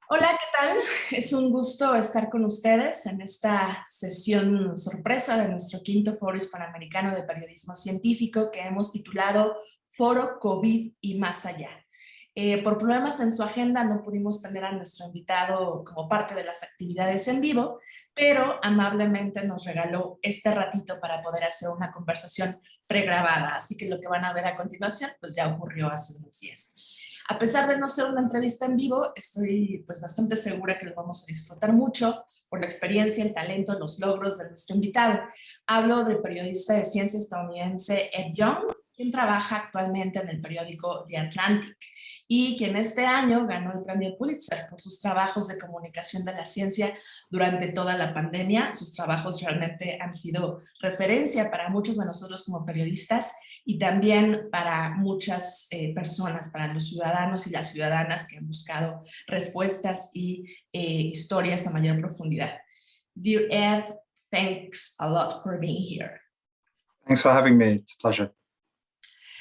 Hola, ¿qué tal? Es un gusto estar con ustedes en esta sesión sorpresa de nuestro quinto Foro Hispanoamericano de Periodismo Científico que hemos titulado Foro, COVID y más allá. Por problemas en su agenda no pudimos tener a nuestro invitado como parte de las actividades en vivo, pero amablemente nos regaló este ratito para poder hacer una conversación pregrabada. Así que lo que van a ver a continuación pues ya ocurrió hace unos días. A pesar de no ser una entrevista en vivo, estoy pues bastante segura que lo vamos a disfrutar mucho por la experiencia, el talento, los logros de nuestro invitado. Hablo del periodista de ciencia estadounidense Ed Yong, quien trabaja actualmente en el periódico The Atlantic y quien este año ganó el premio Pulitzer por sus trabajos de comunicación de la ciencia durante toda la pandemia. Sus trabajos realmente han sido referencia para muchos de nosotros como periodistas y también para muchas personas, para los ciudadanos y las ciudadanas que han buscado respuestas y historias a mayor profundidad. Dear Ed, thanks a lot for being here. Thanks for having me. It's a pleasure.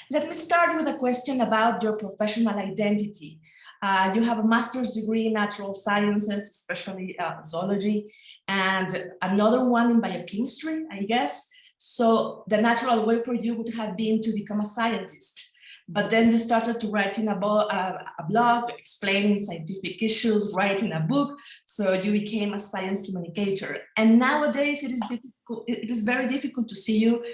Let me start with a question about your professional identity. You have a master's degree in natural sciences, especially zoology, and another one in biochemistry, I guess. So the natural way for you would have been to become a scientist. But then you started to writing a blog, explaining scientific issues, writing a book. So you became a science communicator. And nowadays it is very difficult to see you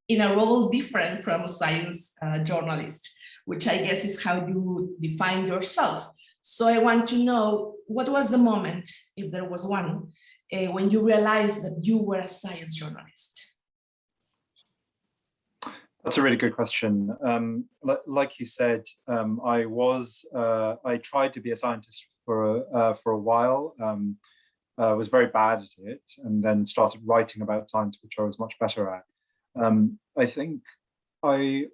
in a role different from a science journalist, which I guess is how you define yourself. So I want to know, what was the moment, if there was one, when you realized that you were a science journalist? That's a really good question. Like you said, I tried to be a scientist for a while. Was very bad at it, and then started writing about science, which I was much better at. I think it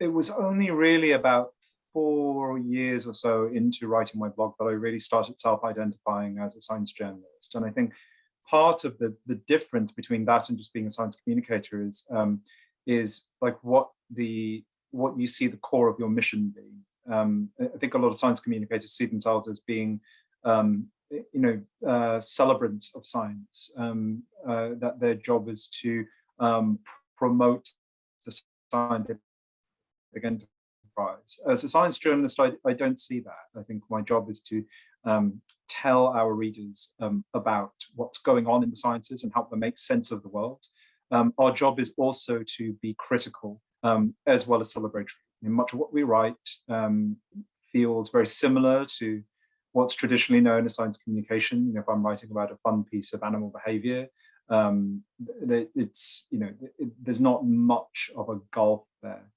was only really about 4 years or so into writing my blog that I really started self-identifying as a science journalist. And I think part of the difference between that and just being a science communicator is like what you see the core of your mission being. I think a lot of science communicators see themselves as being celebrants of science, that their job is to promote the scientific enterprise. As a science journalist, I don't see that. I think my job is to tell our readers about what's going on in the sciences and help them make sense of the world. Our job is also to be critical as well as celebratory. Much of what we write feels very similar to what's traditionally known as science communication. If I'm writing about a fun piece of animal behavior, there's not much of a gulf there.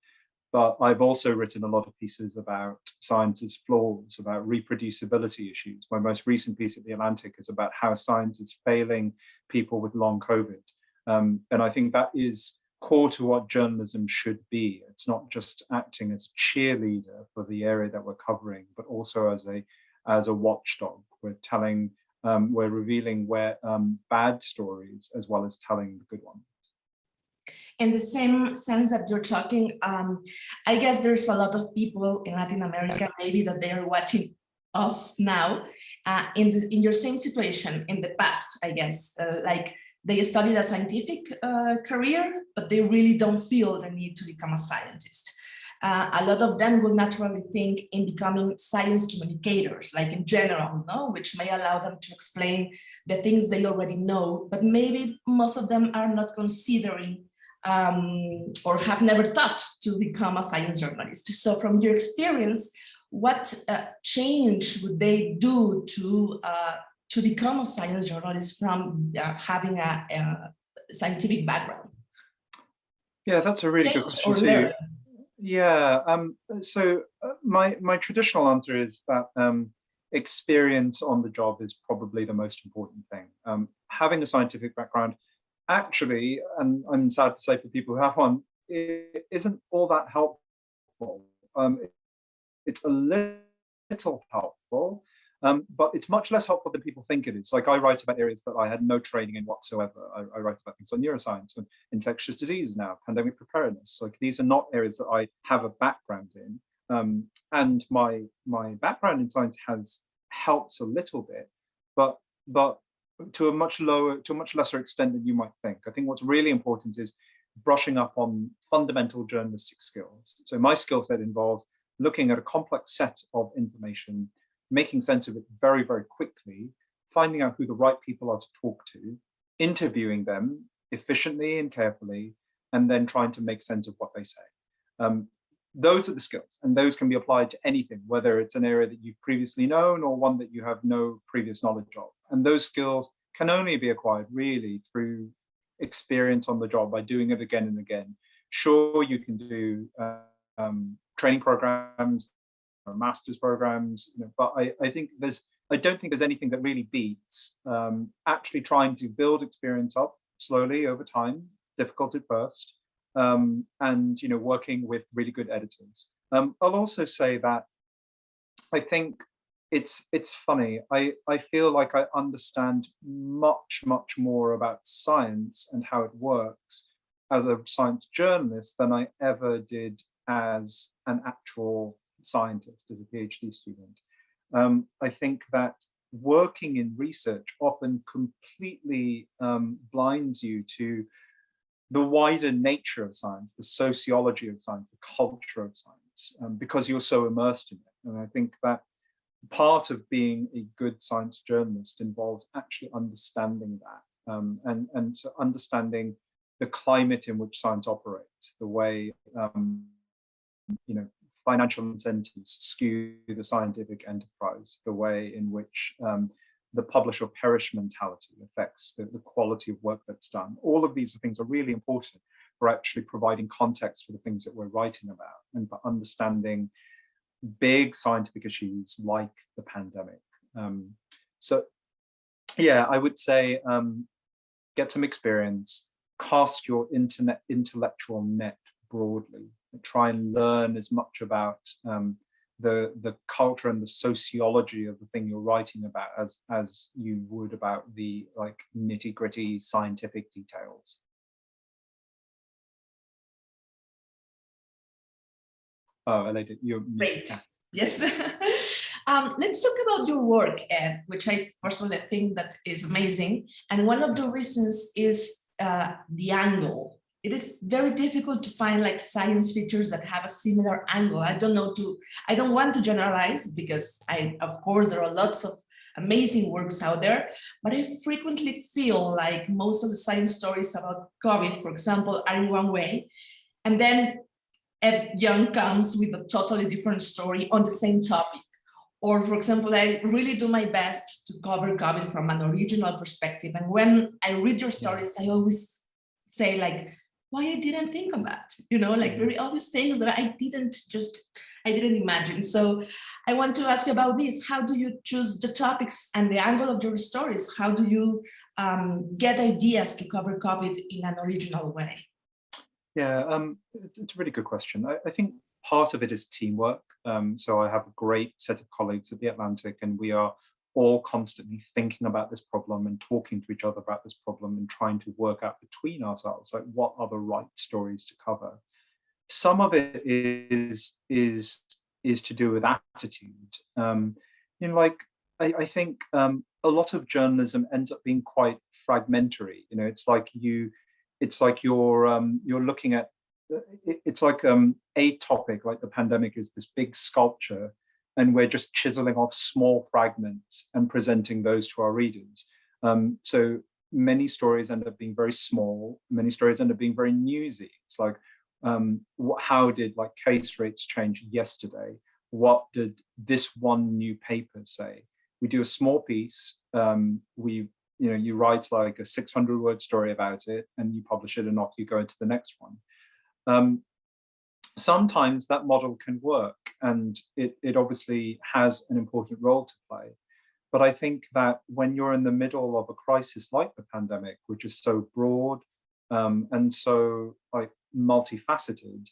But I've also written a lot of pieces about science's flaws, about reproducibility issues. My most recent piece at The Atlantic is about how science is failing people with long COVID. And I think that is core to what journalism should be. It's not just acting as cheerleader for the area that we're covering, but also as a watchdog. We're revealing bad stories as well as telling the good ones. In the same sense that you're talking, I guess there's a lot of people in Latin America, maybe that they are watching us now in your same situation in the past, I guess, like they studied a scientific career, but they really don't feel the need to become a scientist. A lot of them will naturally think in becoming science communicators, like in general, no? Which may allow them to explain the things they already know, but maybe most of them are not considering or have never thought to become a science journalist. So from your experience, what change would they do to become a science journalist from having a scientific background? Yeah, that's a really good question too. Yeah, so my traditional answer is that experience on the job is probably the most important thing. Having a scientific background, actually, and I'm sad to say for people who have one, it isn't all that helpful. It's a little helpful, but it's much less helpful than people think it is. Like, I write about areas that I had no training in whatsoever. I write about things like neuroscience and infectious disease now, pandemic preparedness. Like, these are not areas that I have a background in. And my background in science has helps a little bit, but to a much lesser extent than you might think. I think what's really important is brushing up on fundamental journalistic skills. So my skill set involves looking at a complex set of information, making sense of it very, very quickly, finding out who the right people are to talk to, interviewing them efficiently and carefully, and then trying to make sense of what they say. Those are the skills, and those can be applied to anything, whether it's an area that you've previously known or one that you have no previous knowledge of. And those skills can only be acquired really through experience on the job, by doing it again and again. Sure, you can do training programs or master's programs, but I don't think there's anything that really beats actually trying to build experience up slowly over time, difficult at first, and working with really good editors. I'll also say that I think it's funny. I feel like I understand much more about science and how it works as a science journalist than I ever did as an actual scientist, as a PhD student. I think that working in research often completely blinds you to the wider nature of science, the sociology of science, the culture of science, because you're so immersed in it. And I think that part of being a good science journalist involves actually understanding that, and so understanding the climate in which science operates, the way financial incentives skew the scientific enterprise, the way in which the publish or perish mentality affects the quality of work that's done. All of these things are really important for actually providing context for the things that we're writing about, and for understanding big scientific issues like the pandemic. So yeah, I would say get some experience, cast your intellectual net broadly, and try and learn as much about the culture and the sociology of the thing you're writing about as you would about the nitty-gritty scientific details. Oh, Aleida, you're great. Yes. Let's talk about your work, Ed, which I personally think that is amazing. And one of the reasons is the angle. It is very difficult to find science features that have a similar angle. I don't want to generalize, because of course there are lots of amazing works out there, but I frequently feel like most of the science stories about COVID, for example, are in one way, and then Ed Yong comes with a totally different story on the same topic. Or, for example, I really do my best to cover COVID from an original perspective, and when I read your stories, I always say why I didn't think of that, very obvious things that I didn't imagine. So I want to ask you about this. How do you choose the topics and the angle of your stories? How do you get ideas to cover COVID in an original way? Yeah, it's a really good question. I think part of it is teamwork. So I have a great set of colleagues at The Atlantic, and we are all constantly thinking about this problem and talking to each other about this problem and trying to work out between ourselves what are the right stories to cover. Some of it is to do with attitude. I think a lot of journalism ends up being quite fragmentary. It's like you're looking at, it's like a topic like the pandemic is this big sculpture, and we're just chiseling off small fragments and presenting those to our readers. So many stories end up being very small. Many stories end up being very newsy. It's like, how did case rates change yesterday? What did this one new paper say? We do a small piece. You write a 600-word story about it, and you publish it, and off you go into the next one. Sometimes that model can work, and it obviously has an important role to play. But I think that when you're in the middle of a crisis like the pandemic, which is so broad and so multifaceted,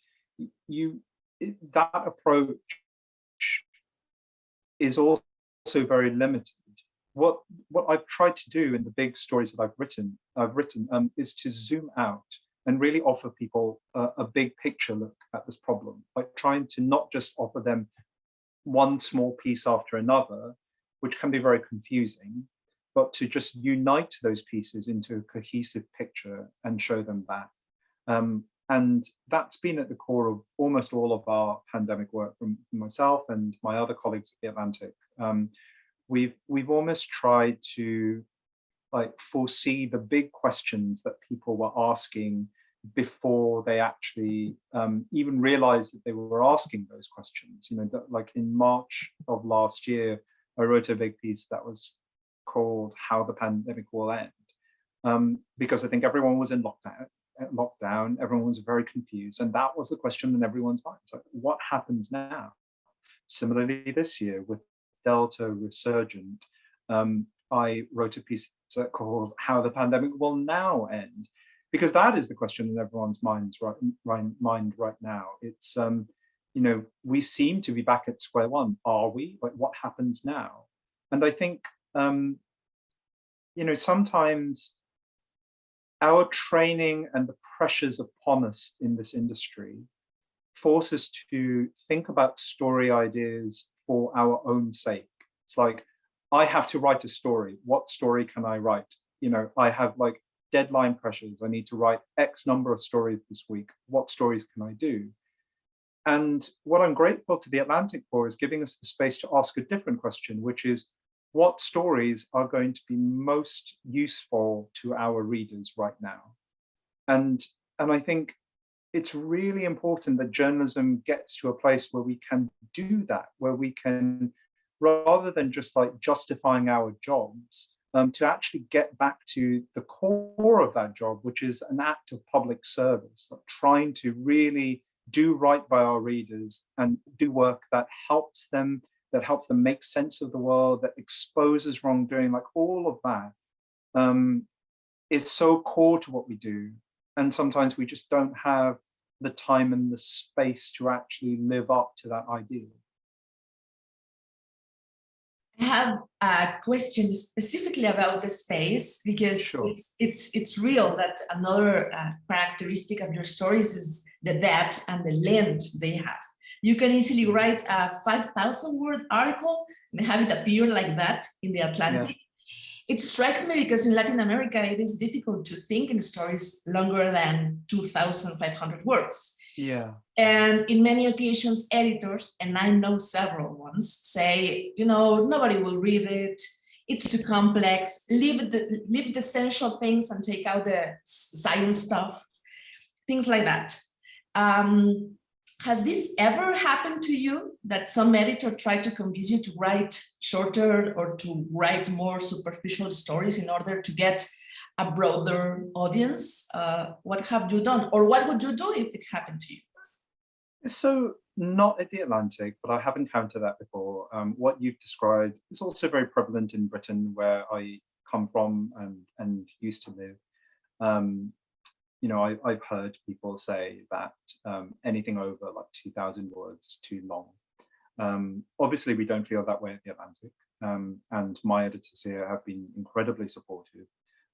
that approach is also very limited. What I've tried to do in the big stories that I've written is to zoom out and really offer people a big picture look at this problem, trying to not just offer them one small piece after another, which can be very confusing, but to just unite those pieces into a cohesive picture and show them back. And that's been at the core of almost all of our pandemic work from myself and my other colleagues at The Atlantic. We've almost tried to foresee the big questions that people were asking before they actually even realized that they were asking those questions. Like in March of last year, I wrote a big piece that was called "How the Pandemic Will End," because I think everyone was in lockdown, everyone was very confused, and that was the question in everyone's mind. It's like, what happens now? Similarly, this year with Delta resurgent, I wrote a piece called "How the Pandemic Will Now End," because that is the question in everyone's mind right now. It's we seem to be back at square one. Are we? Like, what happens now? And I think sometimes our training and the pressures upon us in this industry force us to think about story ideas for our own sake. It's like, I have to write a story. What story can I write? I have deadline pressures. I need to write X number of stories this week. What stories can I do? And what I'm grateful to The Atlantic for is giving us the space to ask a different question, which is, what stories are going to be most useful to our readers right now? And I think it's really important that journalism gets to a place where we can do that, where we can, rather than just justifying our jobs, to actually get back to the core of that job, which is an act of public service, trying to really do right by our readers and do work that helps them make sense of the world, that exposes wrongdoing. All of that is so core to what we do. And sometimes we just don't have the time and the space to actually live up to that ideal. I have a question specifically about the space, because Sure. it's real that another characteristic of your stories is the depth and the length they have. You can easily write a 5,000-word article and have it appear like that in The Atlantic. Yeah. It strikes me because in Latin America, it is difficult to think in stories longer than 2,500 words. Yeah. And in many occasions, editors, and I know several ones, say, nobody will read it. It's too complex. Leave the essential things and take out the science stuff, things like that. Has this ever happened to you, that some editor tried to convince you to write shorter or to write more superficial stories in order to get a broader audience? What have you done, or what would you do if it happened to you? So not at The Atlantic, but I have encountered that before. What you've described is also very prevalent in Britain, where I come from and used to live. I've heard people say that anything over 2,000 words is too long. Obviously, we don't feel that way at The Atlantic, and my editors here have been incredibly supportive.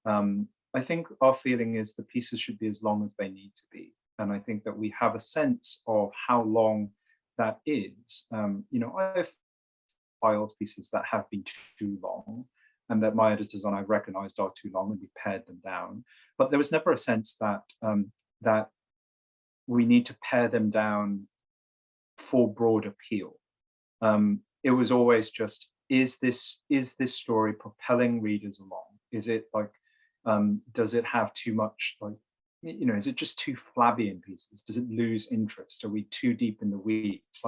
I think our feeling is the pieces should be as long as they need to be. And I think that we have a sense of how long that is. I've filed pieces that have been too long, and that my editors and I recognized are too long, and we pared them down. But there was never a sense that that we need to pare them down for broad appeal. It was always just, is this story propelling readers along? Is it does it have too much is it just too flabby in pieces? Does it lose interest? Are we too deep in the weeds?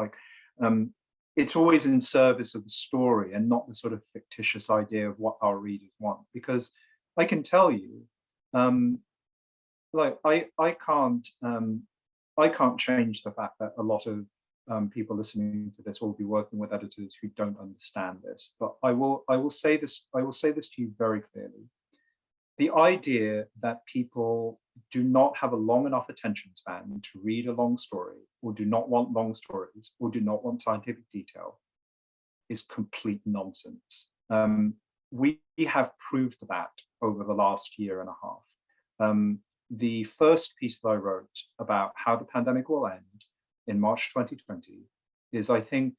It's always in service of the story and not the sort of fictitious idea of what our readers want. Because I can tell you, I can't change the fact that a lot of people listening to this will be working with editors who don't understand this. But I will say this to you very clearly. The idea that people do not have a long enough attention span to read a long story, or do not want long stories, or do not want scientific detail, is complete nonsense. We have proved that over the last year and a half. The first piece that I wrote about how the pandemic will end in March 2020 is, I think,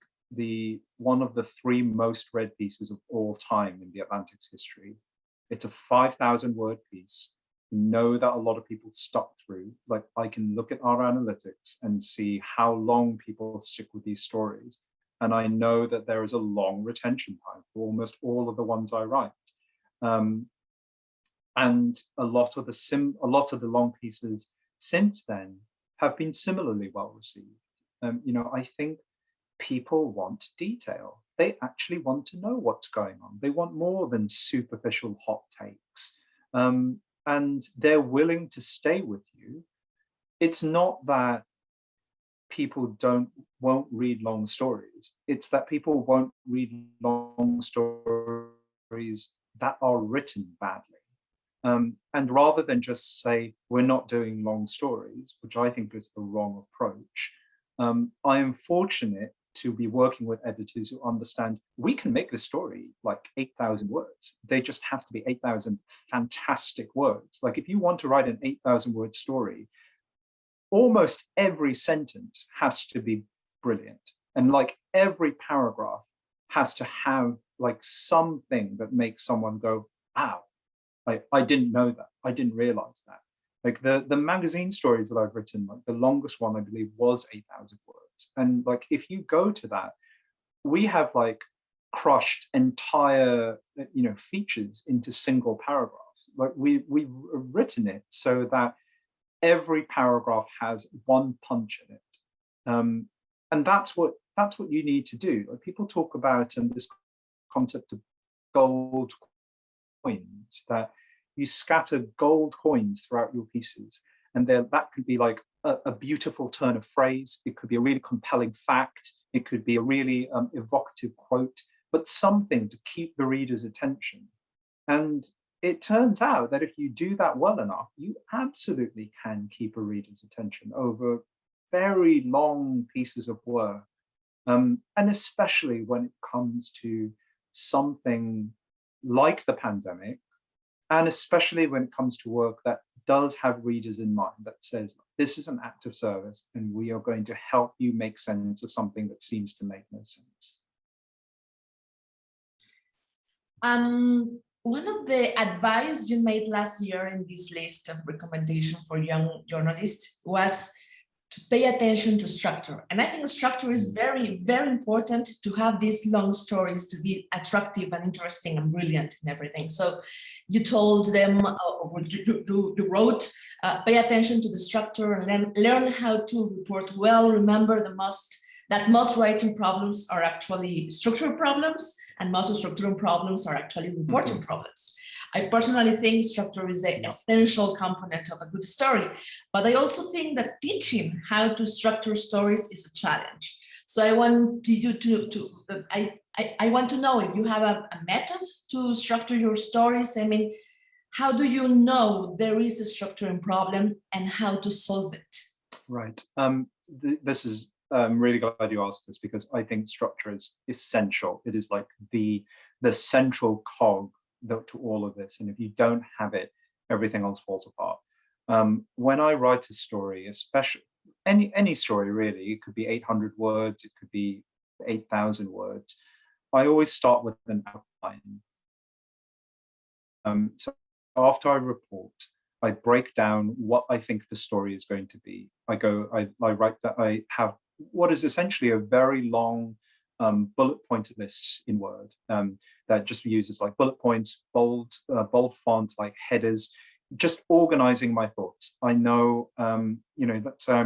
one of the 3 most read pieces of all time in the Atlantic's history. It's a 5,000 word piece. We know that a lot of people stuck through. Like, I can look at our analytics and see how long people stick with these stories. And I know that there is a long retention time for almost all of the ones I write. And a lot of the long pieces since then have been similarly well received. I think people want detail. They actually want to know what's going on. They want more than superficial hot takes. And they're willing to stay with you. It's not that people won't read long stories. It's that people won't read long stories that are written badly. And rather than just say, we're not doing long stories, which I think is the wrong approach, I am fortunate to be working with editors who understand we can make this story like 8,000 words. They just have to be 8,000 fantastic words. Like, if you want to write an 8,000 word story, almost every sentence has to be brilliant. And like, every paragraph has to have like something that makes someone go, wow, I didn't know that. I didn't realize that. Like, the magazine stories that I've written, like the longest one I believe was 8,000 words. And like, if you go to that, we have like crushed entire features into single paragraphs. Like, we've written it so that every paragraph has one punch in it. And that's what you need to do. Like, people talk about this concept of gold coins, that you scatter gold coins throughout your pieces, and that could be like a beautiful turn of phrase. It could be a really compelling fact. It could be a really evocative quote, but something to keep the reader's attention. And it turns out that if you do that well enough, you absolutely can keep a reader's attention over very long pieces of work. And especially when it comes to something like the pandemic, and especially when it comes to work that does have readers in mind, that says, this is an act of service and we are going to help you make sense of something that seems to make no sense. One of the advice you made last year in this list of recommendation for young journalists was to pay attention to structure. And I think structure is very, very important to have these long stories to be attractive and interesting and brilliant and everything. So you told them, you wrote, pay attention to the structure and learn how to report well. Remember that most writing problems are actually structural problems, and most structural problems are actually reporting problems. I personally think structure is an essential component of a good story, but I also think that teaching how to structure stories is a challenge. So I want you I want to know if you have a method to structure your stories. I mean, how do you know there is a structuring problem and how to solve it? Right. This is really glad you asked this, because I think structure is essential. It is like the central cog to all of this. And if you don't have it, everything else falls apart. When I write a story, especially any story really, it could be 800 words, it could be 8,000 words, I always start with an outline. So after I report, I break down what I think the story is going to be. I write that I have what is essentially a very long bullet pointed list in Word that just uses like bullet points, bold font, like headers, just organizing my thoughts. I know, let's say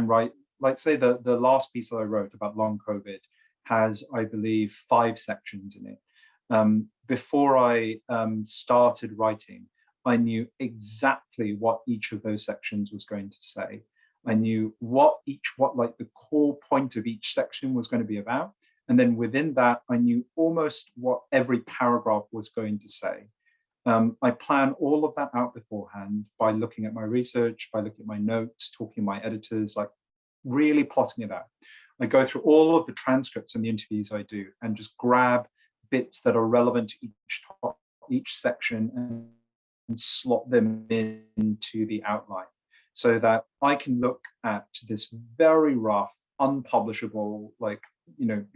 let's say the last piece that I wrote about long COVID has, I believe, 5 sections in it. Before I started writing, I knew exactly what each of those sections was going to say. I knew what the core point of each section was going to be about. And then within that, I knew almost what every paragraph was going to say. I plan all of that out beforehand by looking at my research, by looking at my notes, talking to my editors, like really plotting it out. I go through all of the transcripts and the interviews I do and just grab bits that are relevant to each section and slot them into the outline, so that I can look at this very rough, unpublishable, like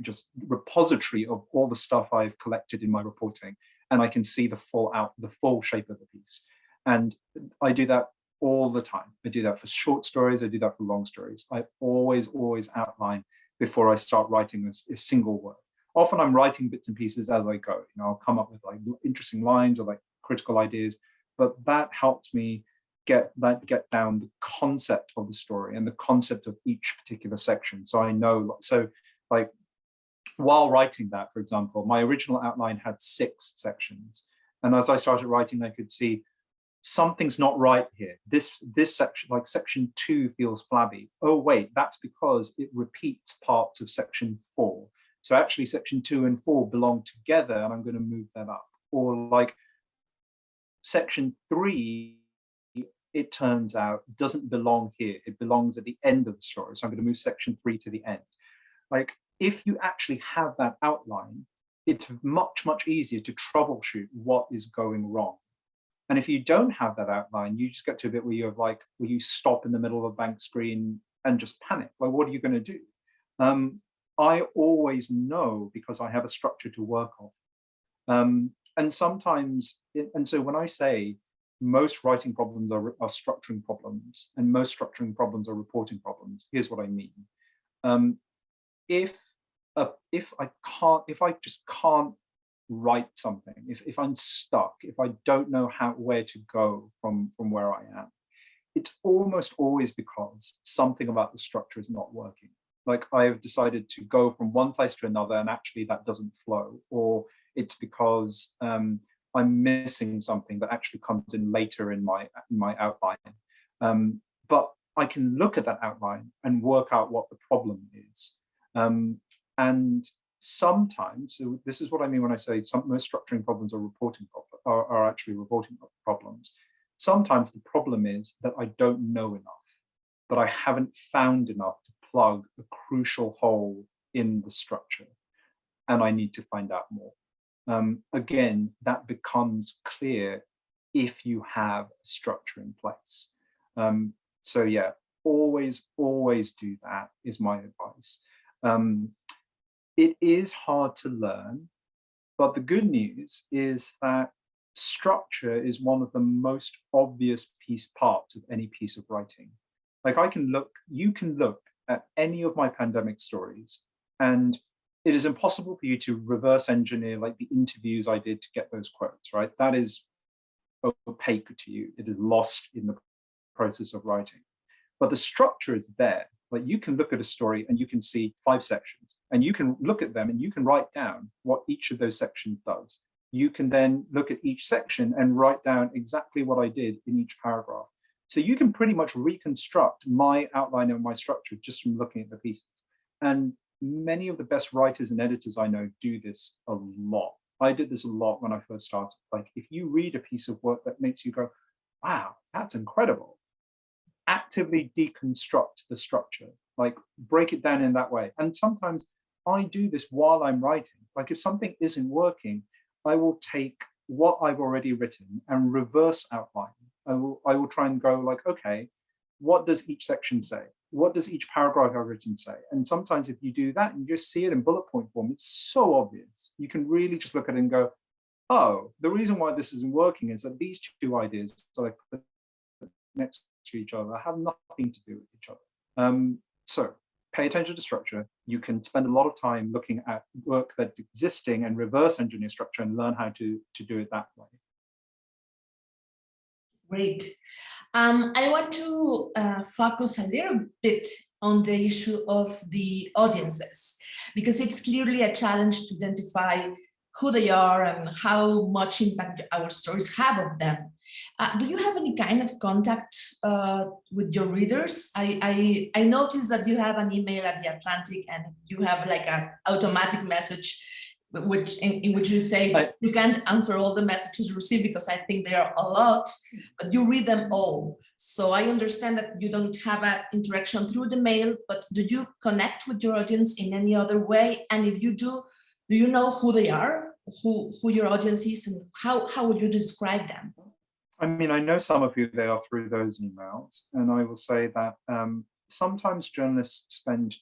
just repository of all the stuff I've collected in my reporting, and I can see the full shape of the piece. And I do that all the time. I do that for short stories. I do that for long stories. I always outline before I start writing a single word. Often I'm writing bits and pieces as I go. I'll come up with like interesting lines or like critical ideas, but that helps me get down the concept of the story and the concept of each particular section. So I know, so like while writing that, for example, my original outline had 6 sections. And as I started writing, I could see something's not right here. This section, like section 2 feels flabby. Oh wait, that's because it repeats parts of section 4. So actually section 2 and 4 belong together and I'm going to move that up. Or like section 3, it turns out doesn't belong here. It belongs at the end of the story. So I'm going to move section 3 to the end. Like if you actually have that outline, it's much easier to troubleshoot what is going wrong. And if you don't have that outline, you just get to a bit where you stop in the middle of a blank screen and just panic. Like, what are you going to do? I always know because I have a structure to work on. And sometimes, and so when I say most writing problems are structuring problems and most structuring problems are reporting problems, here's what I mean. If I just can't write something, if I'm stuck, if I don't know where to go from where I am, it's almost always because something about the structure is not working. Like I have decided to go from one place to another and actually that doesn't flow, or it's because I'm missing something that actually comes in later in my outline. But I can look at that outline and work out what the problem is. And sometimes, so this is what I mean when I say most structuring problems are actually reporting problems. Sometimes the problem is that I don't know enough, that I haven't found enough to plug a crucial hole in the structure, and I need to find out more. Again, that becomes clear if you have a structure in place. So yeah, always do that is my advice. It is hard to learn, but the good news is that structure is one of the most obvious parts of any piece of writing. Like you can look at any of my pandemic stories, and it is impossible for you to reverse engineer like the interviews I did to get those quotes, right? That is opaque to you. It is lost in the process of writing. But the structure is there. Like you can look at a story and you can see 5 sections, and you can look at them and you can write down what each of those sections does. You can then look at each section and write down exactly what I did in each paragraph. So you can pretty much reconstruct my outline and my structure just from looking at the pieces. And many of the best writers and editors I know do this a lot. I did this a lot when I first started. Like if you read a piece of work that makes you go, wow, that's incredible, actively deconstruct the structure, like break it down in that way. And sometimes I do this while I'm writing. Like if something isn't working, I will take what I've already written and reverse outline. I will try and go like, okay, what does each section say? What does each paragraph I've written say? And sometimes if you do that and you just see it in bullet point form, it's so obvious. You can really just look at it and go, oh, the reason why this isn't working is that these 2 ideas that I put next to each other have nothing to do with each other. So pay attention to structure. You can spend a lot of time looking at work that's existing and reverse engineer structure and learn how to do it that way. Great. I want to focus a little bit on the issue of the audiences, because it's clearly a challenge to identify who they are and how much impact our stories have of them. Do you have any kind of contact with your readers? I noticed that you have an email at The Atlantic and you have like an automatic message in which you say that you can't answer all the messages you receive because I think there are a lot, but you read them all. So I understand that you don't have an interaction through the mail, but do you connect with your audience in any other way? And if you do you know who they are, who your audience is, and how would you describe them? I mean, I know some of who they are through those emails, and I will say that sometimes journalists spend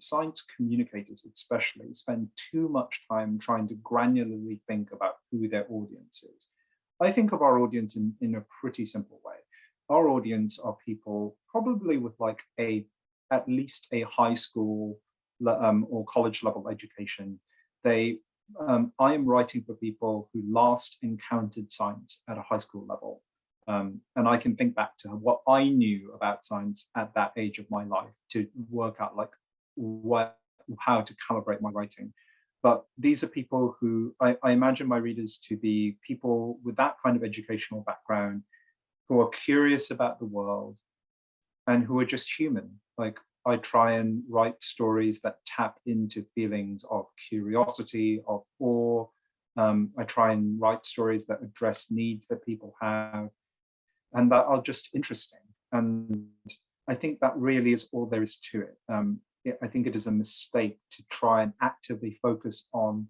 science communicators especially spend too much time trying to granularly think about who their audience is. I think of our audience in a pretty simple way. Our audience are people probably with like at least a high school or college level education. I am writing for people who last encountered science at a high school level. And I can think back to what I knew about science at that age of my life to work out like how to calibrate my writing. But these are people who I imagine my readers to be people with that kind of educational background who are curious about the world and who are just human. Like I try and write stories that tap into feelings of curiosity, of awe. I try and write stories that address needs that people have and that are just interesting. And I think that really is all there is to it. I think it is a mistake to try and actively focus on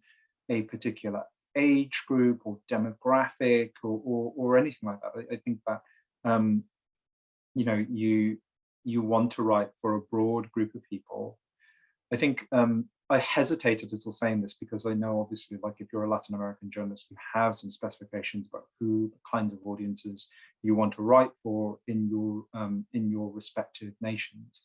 a particular age group or demographic or anything like that. I think that you want to write for a broad group of people. I think I hesitated a little saying this because I know obviously like if you're a Latin American journalist, you have some specifications about who the kinds of audiences you want to write for in your respective nations.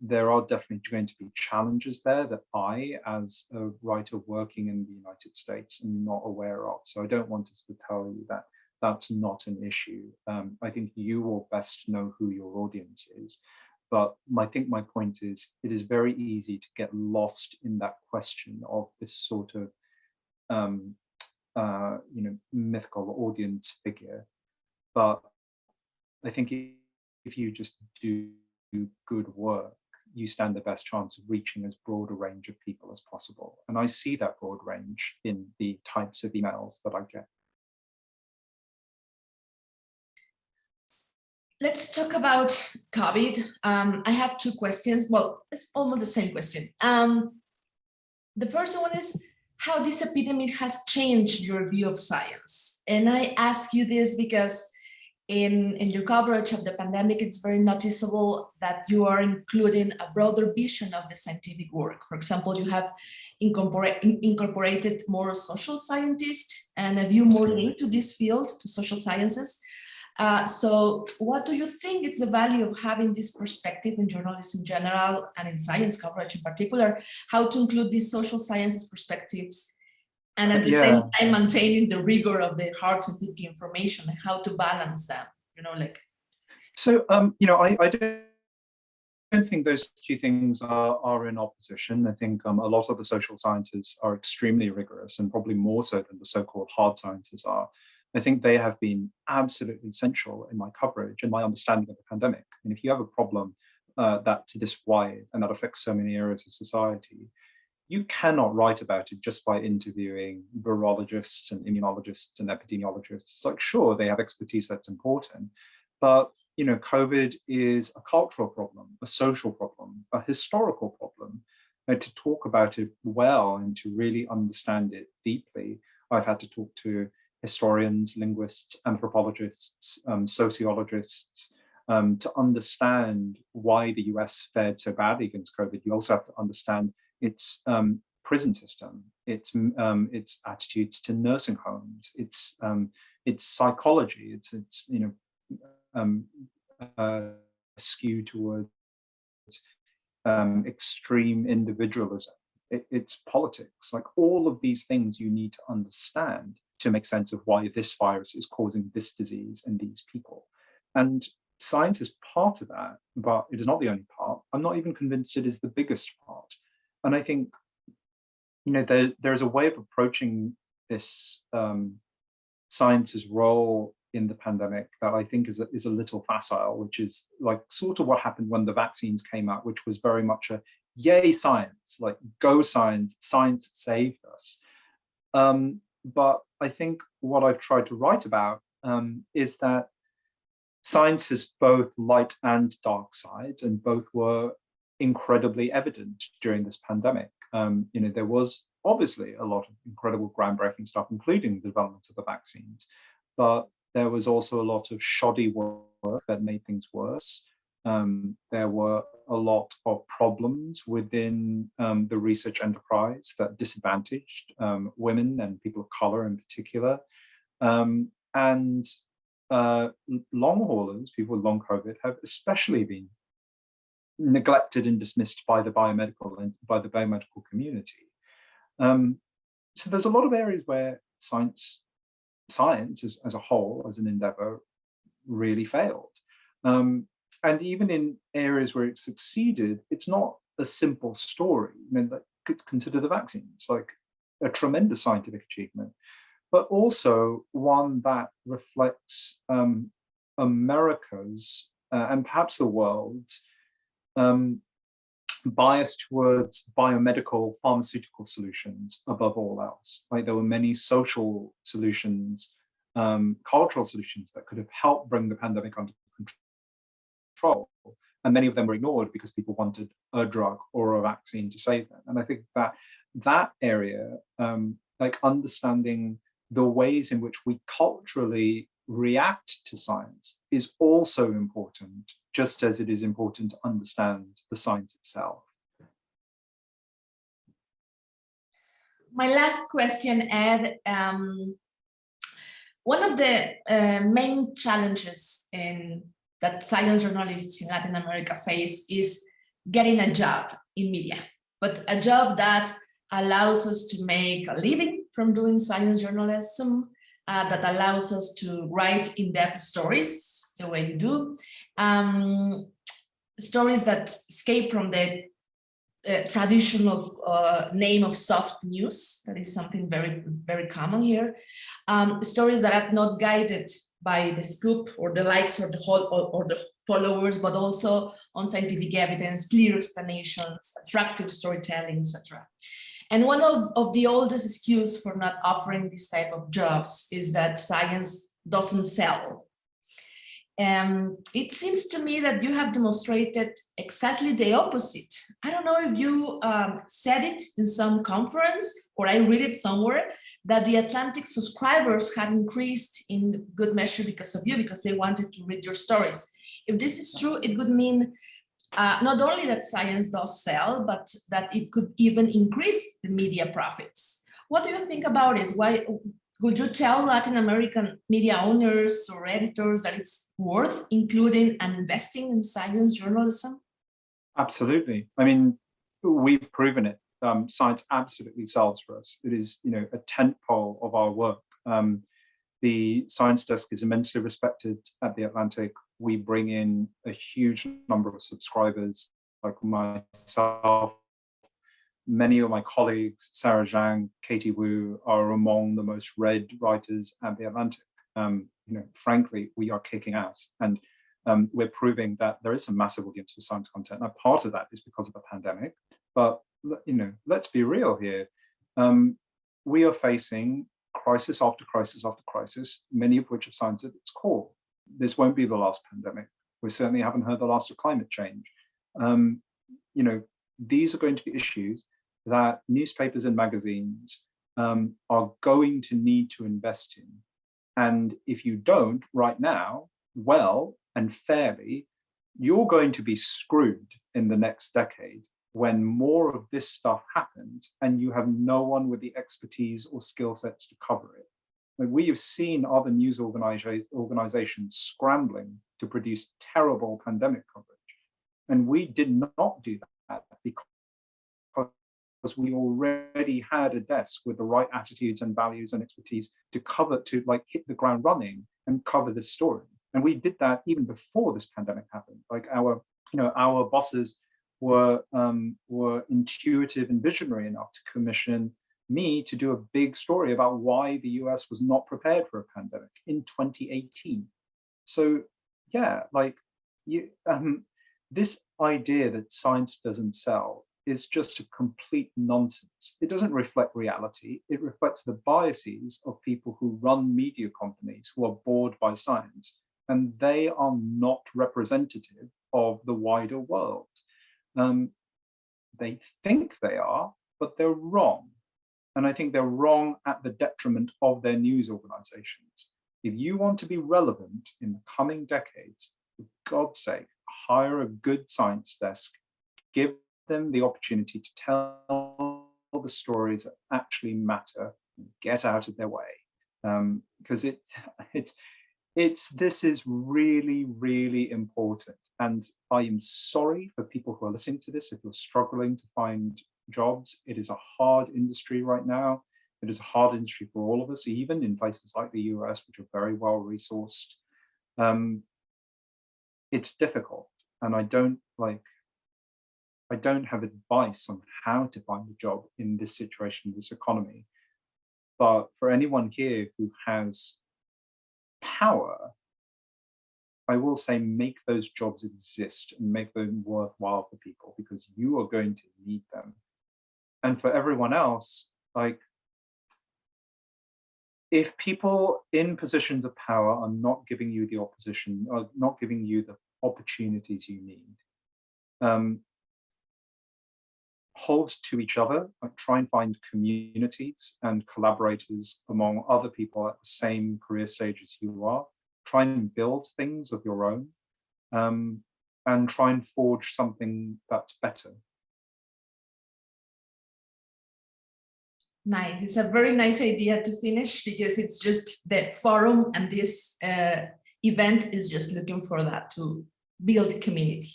There are definitely going to be challenges there that I, as a writer working in the United States, am not aware of. So I don't want to tell you that that's not an issue. I think you will best know who your audience is. But I think my point is, it is very easy to get lost in that question of this sort of, mythical audience figure. But I think if you just do good work, you stand the best chance of reaching as broad a range of people as possible. And I see that broad range in the types of emails that I get. Let's talk about COVID. I have two questions. Well, it's almost the same question. The first one is how this epidemic has changed your view of science. And I ask you this because in your coverage of the pandemic, it's very noticeable that you are including a broader vision of the scientific work. For example, you have incorporated more social scientists and a view more linked to this field, to social sciences. So what do you think is the value of having this perspective in journalism in general and in science coverage in particular, how to include these social sciences perspectives and at the same time maintaining the rigor of the hard scientific information and how to balance them, So, I don't think those two things are in opposition. I think a lot of the social sciences are extremely rigorous and probably more so than the so-called hard sciences are. I think they have been absolutely essential in my coverage and my understanding of the pandemic. And if you have a problem that's this wide and that affects so many areas of society, you cannot write about it just by interviewing virologists and immunologists and epidemiologists. Like, sure, they have expertise that's important, but COVID is a cultural problem, a social problem, a historical problem. And to talk about it well and to really understand it deeply, I've had to talk to historians, linguists, anthropologists, sociologists, to understand why the US fared so badly against COVID. You also have to understand its prison system, its attitudes to nursing homes, its psychology, its skew towards extreme individualism, its politics. Like all of these things you need to understand to make sense of why this virus is causing this disease in these people. And science is part of that, but it is not the only part. I'm not even convinced it is the biggest part. And I think, there's a way of approaching this science's role in the pandemic that I think is a little facile, which is like sort of what happened when the vaccines came out, which was very much a yay science, like go science, science saved us. But I think what I've tried to write about is that science has both light and dark sides, and both were incredibly evident during this pandemic. There was obviously a lot of incredible groundbreaking stuff, including the development of the vaccines, but there was also a lot of shoddy work that made things worse. there were a lot of problems within the research enterprise that disadvantaged women and people of color in particular. And long haulers, people with long COVID, have especially been neglected and dismissed by the biomedical community. So there's a lot of areas where science as a whole, as an endeavor, really failed. And even in areas where it succeeded, it's not a simple story. I mean, like, consider the vaccines, like a tremendous scientific achievement, but also one that reflects America's and perhaps the world's bias towards biomedical pharmaceutical solutions above all else. Like, there were many social solutions, cultural solutions that could have helped bring the pandemic under control, and many of them were ignored because people wanted a drug or a vaccine to save them. And I think that that area, like understanding the ways in which we culturally react to science, is also important, just as it is important to understand the science itself. My last question, Ed. One of the main challenges that science journalists in Latin America face is getting a job in media, but a job that allows us to make a living from doing science journalism, that allows us to write in-depth stories the way you do, stories that escape from the traditional name of soft news. That is something very, very common here. Stories that are not guided by the scoop or the likes or the followers, but also on scientific evidence, clear explanations, attractive storytelling, etc. And one of the oldest excuses for not offering this type of jobs is that science doesn't sell. It seems to me that you have demonstrated exactly the opposite. I don't know if you said it in some conference, or I read it somewhere, that the Atlantic subscribers have increased in good measure because of you, because they wanted to read your stories. If this is true, it would mean not only that science does sell, but that it could even increase the media profits. What do you think about this? Why would you tell Latin American media owners or editors that it's worth including and investing in science journalism? Absolutely. I mean, we've proven it. Science absolutely sells for us. It is, a tentpole of our work. The science desk is immensely respected at the Atlantic. We bring in a huge number of subscribers, like myself. Many of my colleagues, Sarah Zhang, Katie Wu, are among the most read writers at the Atlantic. Frankly, we are kicking ass, and we're proving that there is a massive audience for science content. Now, part of that is because of the pandemic, but let's be real here. We are facing crisis after crisis after crisis, many of which have science at its core. This won't be the last pandemic. We certainly haven't heard the last of climate change. These are going to be issues that newspapers and magazines are going to need to invest in. And if you don't right now, well and fairly, you're going to be screwed in the next decade when more of this stuff happens and you have no one with the expertise or skill sets to cover it. Like, we have seen other news organizations scrambling to produce terrible pandemic coverage. And we did not do that because we already had a desk with the right attitudes and values and expertise to hit the ground running and cover this story. And we did that even before this pandemic happened. Like, our bosses were intuitive and visionary enough to commission me to do a big story about why the US was not prepared for a pandemic in 2018. So yeah, this idea that science doesn't sell is just a complete nonsense. It doesn't reflect reality. It reflects the biases of people who run media companies who are bored by science, and they are not representative of the wider world. They think they are, but they're wrong. And I think they're wrong at the detriment of their news organizations. If you want to be relevant in the coming decades, for God's sake, hire a good science desk, give them the opportunity to tell the stories that actually matter, and get out of their way. Because this is really, really important. And I am sorry for people who are listening to this if you're struggling to find jobs. It is a hard industry right now. It is a hard industry for all of us, even in places like the US, which are very well resourced. It's difficult, and I don't have advice on how to find a job in this situation, this economy. But for anyone here who has power, I will say make those jobs exist and make them worthwhile for people, because you are going to need them. And for everyone else, like, if people in positions of power are not giving you the opposition, or not giving you the opportunities you need, hold to each other, like try and find communities and collaborators among other people at the same career stage as you are. Try and build things of your own, and try and forge something that's better. Nice. It's a very nice idea to finish, because it's just the forum, and this event is just looking for that, to build community.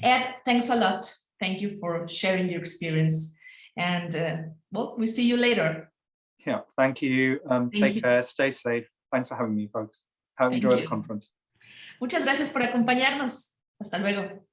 Ed, thanks a lot. Thank you for sharing your experience. And well, we'll see you later. Yeah, thank you. Take care, stay safe. Thanks for having me, folks. Enjoy the conference. Muchas gracias por acompañarnos. Hasta luego.